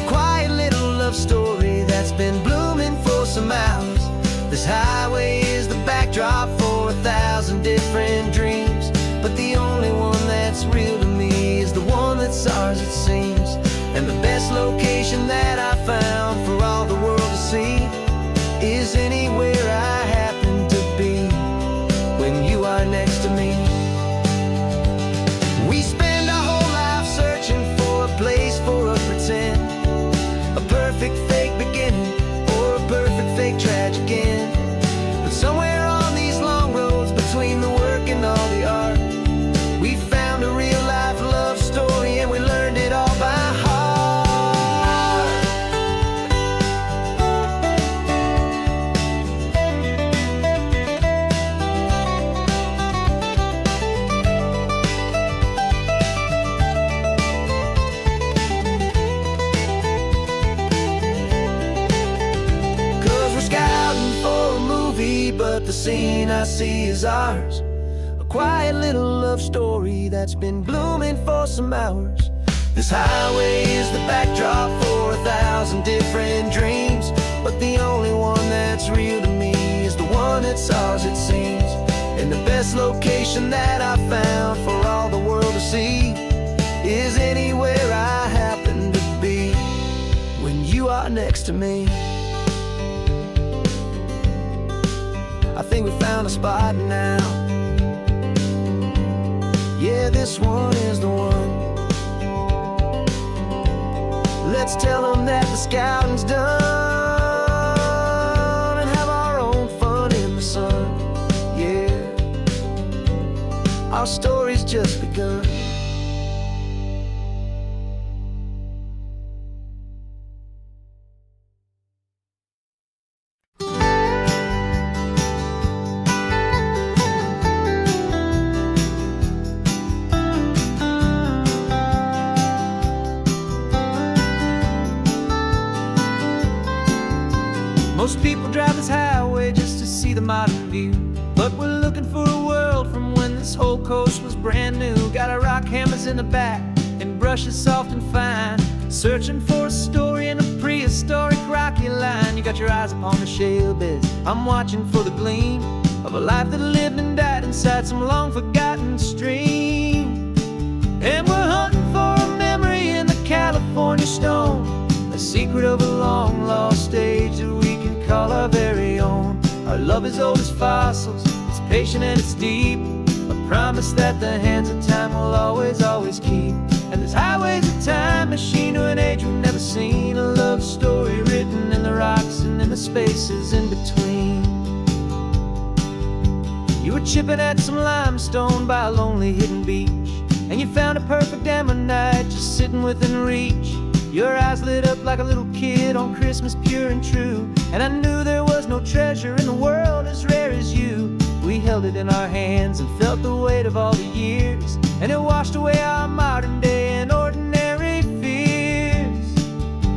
A quiet little love story that's been blooming for some hours. This highway is the backdrop for 1,000 different dreams, but the only one that's real to me is the one that's ours, it seems. And the best location that I found for all the world to see is anywhere I happen to be when you are next to me. We spend our whole life searching for a place for a pretend, a perfect fake beginning or a perfect fake tragic end. But somewhere on these long roads between the work and all the art, we found a real life love story and we learned it all by heart. But the scene I see is ours. A quiet little love story that's been blooming for some hours. This highway is the backdrop for 1,000 different dreams, but the only one that's real to me is the one that's ours, it seems. And the best location that I found for all the world to see is anywhere I happen to be when you are next to me. I think we found a spot now. Yeah, this one is the one. Let's tell them that the scouting's done and have our own fun in the sun. Yeah, our story's just begun. Most people drive this highway just to see the modern view, but we're looking for a world from when this whole coast was brand new. Got our rock hammers in the back and brushes soft and fine, searching for a story in a prehistoric rocky line. You got your eyes upon the shale beds, I'm watching for the gleam of a life that lived and died inside some long forgotten stream. And we're hunting for a memory in the California stone, a secret of a long lost age that we can call our very own. Our love is old as fossils, it's patient and it's deep, a promise that the hands of time will always, always keep. And this highway's a time machine to an age we've never seen, a love story written in the rocks and in the spaces in between. You were chipping at some limestone by a lonely hidden beach, and you found a perfect ammonite just sitting within reach. Your eyes lit up like a little kid on Christmas, pure and true, and I knew there was no treasure in the world as rare as you. We held it in our hands and felt the weight of all the years, and it washed away our modern day and ordinary fears.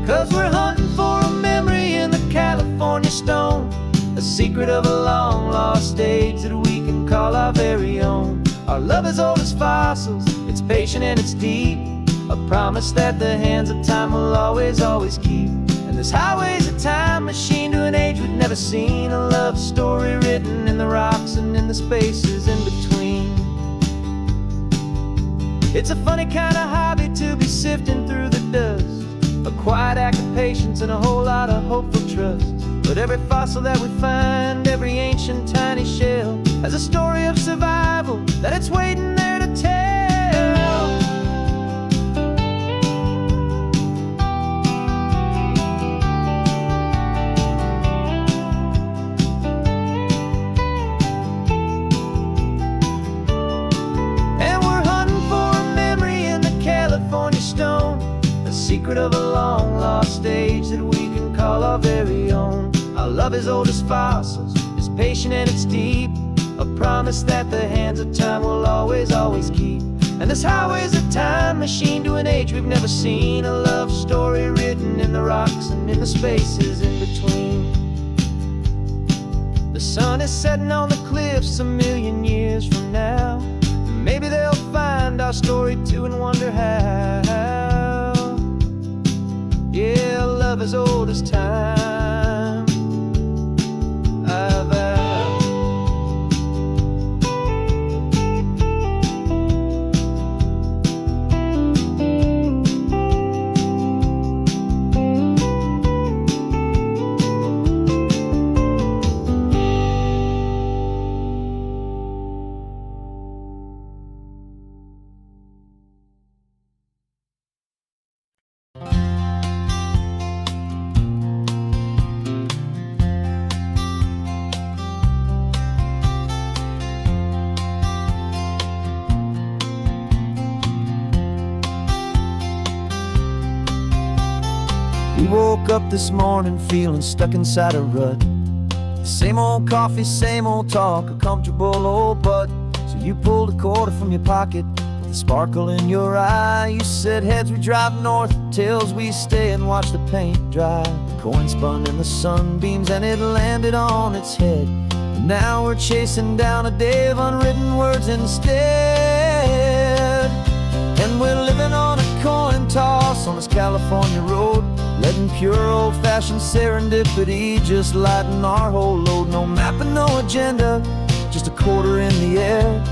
'Cause we're hunting for a memory in the California stone, a secret of a long lost age that we can call our very own. Our love is old as fossils, it's patient and it's deep, a promise that the hands of time will always, always keep. And this highway's a time machine to an age we've never seen, a love story written in the rocks and in the spaces in between. It's a funny kind of hobby to be sifting through the dust, a quiet act of patience and a whole lot of hopeful trust. But every fossil that we find, every ancient tiny shell, has a story of survival that it's waiting there to tell. And we're hunting for a memory in the California stone, a secret of a long lost age that we can call our very own. Our love is old as fossils, it's patient and it's deep, a promise that the hands of time will always, always keep. And this highway's a time machine to an age we've never seen, a love story written in the rocks and in the spaces in between. The sun is setting on the cliffs a million years from now. Maybe they'll find our story too and wonder how. Yeah, love is old as time. We woke up this morning feeling stuck inside a rut. Same old coffee, same old talk, a comfortable old butt. So you pulled a quarter from your pocket with a sparkle in your eye. You said heads we drive north, tails we stay and watch the paint dry. The coin spun in the sunbeams and it landed on its head. And now we're chasing down a day of unwritten words instead. And we're living on a coin toss on this California road, letting pure old-fashioned serendipity just lighten our whole load. No map and no agenda, just a quarter in the air.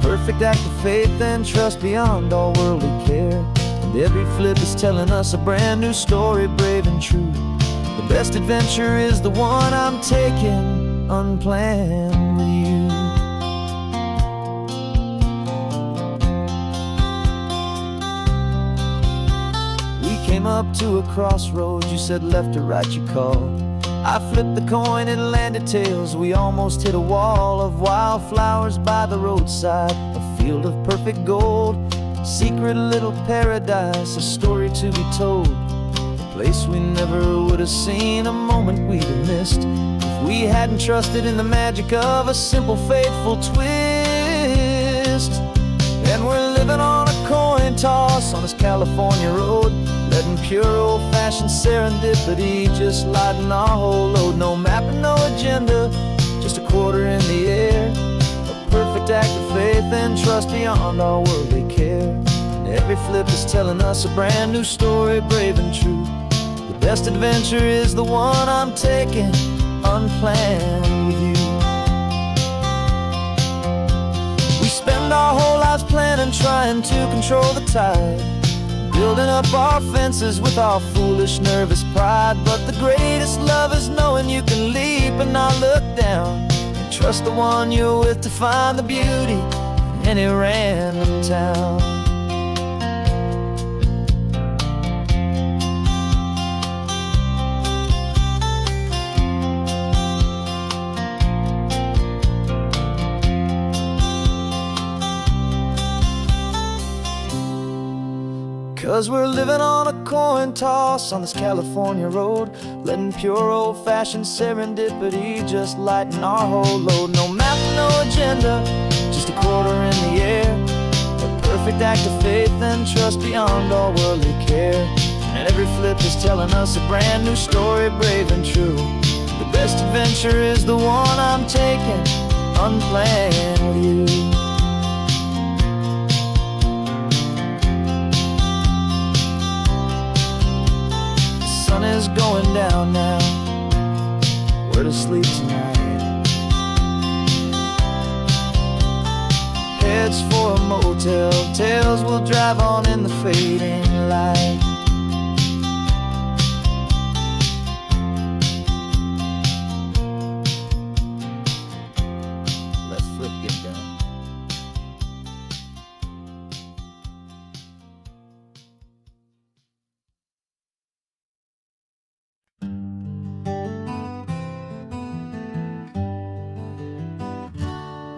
Perfect act of faith and trust beyond all worldly care. And every flip is telling us a brand new story, brave and true. The best adventure is the one I'm taking unplanned with you. Came up to a crossroads, you said left or right you called. I flipped the coin, it landed tails. We almost hit a wall of wildflowers by the roadside, a field of perfect gold, secret little paradise, a story to be told. A place we never would have seen, a moment we'd have missed if we hadn't trusted in the magic of a simple, faithful twist. And we're living on a coin toss on this California road, letting pure old-fashioned serendipity just lighten our whole load. No map and no agenda, just a quarter in the air. A perfect act of faith and trust beyond our worldly care. And every flip is telling us a brand new story, brave and true. The best adventure is the one I'm taking unplanned with you. We spend our whole lives planning, trying to control the tide, building up our fences with our foolish, nervous pride. But the greatest love is knowing you can leap and not look down, and trust the one you're with to find the beauty in any random town. 'Cause we're living on a coin toss on this California road, letting pure old-fashioned serendipity just lighten our whole load. No map, no agenda, just a quarter in the air. A perfect act of faith and trust beyond all worldly care. And every flip is telling us a brand new story, brave and true. The best adventure is the one I'm taking, unplanned with you. The sun is going down now, where to sleep tonight? Heads for a motel, tails will drive on in the fading light. Let's flip get down.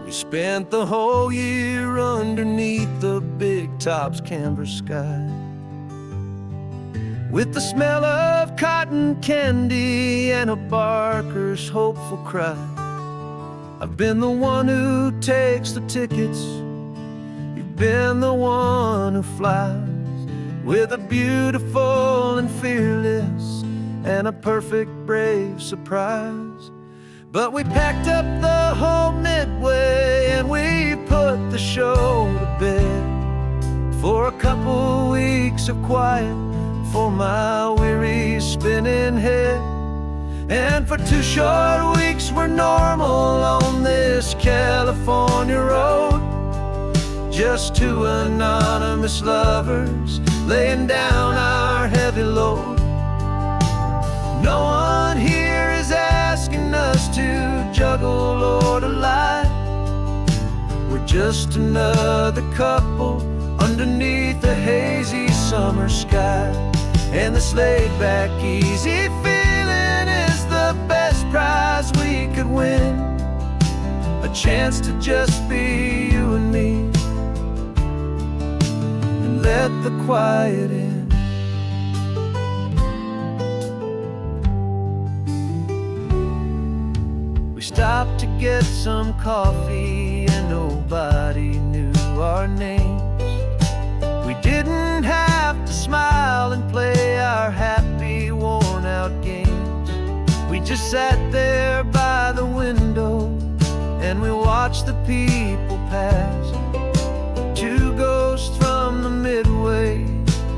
We spent the whole year underneath the big top's canvas sky, with the smell of cotton candy and a barker's hopeful cry. I've been the one who takes the tickets, you've been the one who flies, with a beautiful and fearless and a perfect brave surprise. But we packed up the whole Midway and we put the show to bed, for a couple weeks of quiet for my weary spinning head. And for 2 short weeks we're normal on this California road, just 2 anonymous lovers laying down our heavy load. No one here is asking us to juggle or to lie. We're just another couple underneath a hazy summer sky. And this laid-back, easy feeling is the best prize we could win, a chance to just be you and me, and let the quiet in. We stopped to get some coffee and nobody knew our names. We didn't have to smile and play our happy, worn-out games. We just sat there by the window and we watched the people pass, 2 ghosts from the Midway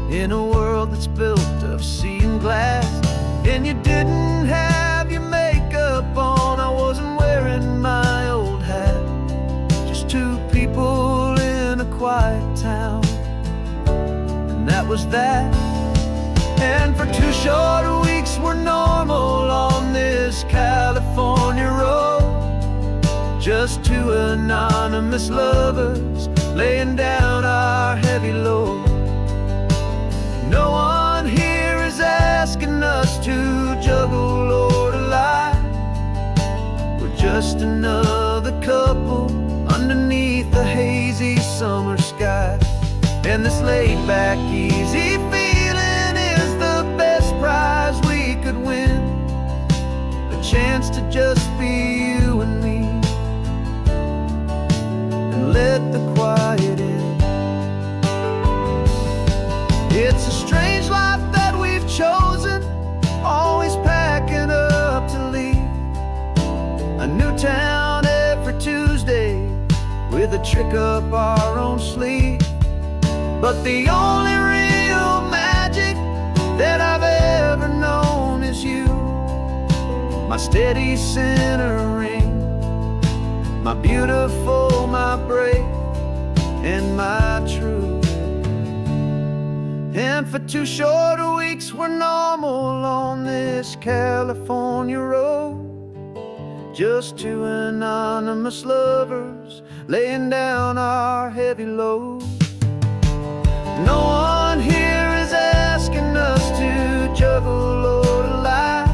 in a world that's built of sea and glass. And you didn't have your makeup on, I wasn't wearing my old hat, just 2 people in a quiet town, and that was that. And for 2 short weeks we're normal on this California road, just 2 anonymous lovers laying down our heavy load. No one here is asking us to juggle or to lie. We're just another couple underneath the hazy summer sky. And this laid-back, easy feeling is the best prize we could win, a chance to just be you and me, and let the quiet in. It's a strange life that we've chosen, always packing up to leave a new town every Tuesday with a trick up our own sleeve. But the only real magic that I've ever known is you, my steady centering, my beautiful, my brave, and my true. And for 2 short weeks we're normal on this California road, just 2 anonymous lovers laying down our heavy load. No one here is asking us to juggle or to lie.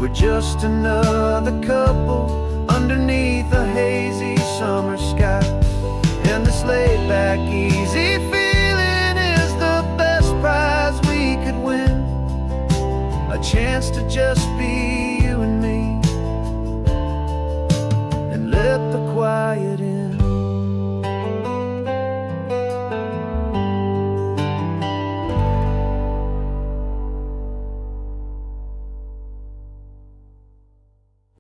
We're just another couple underneath a hazy summer sky. And this laid-back, easy feeling is the best prize we could win, a chance to just be you and me, and let the quiet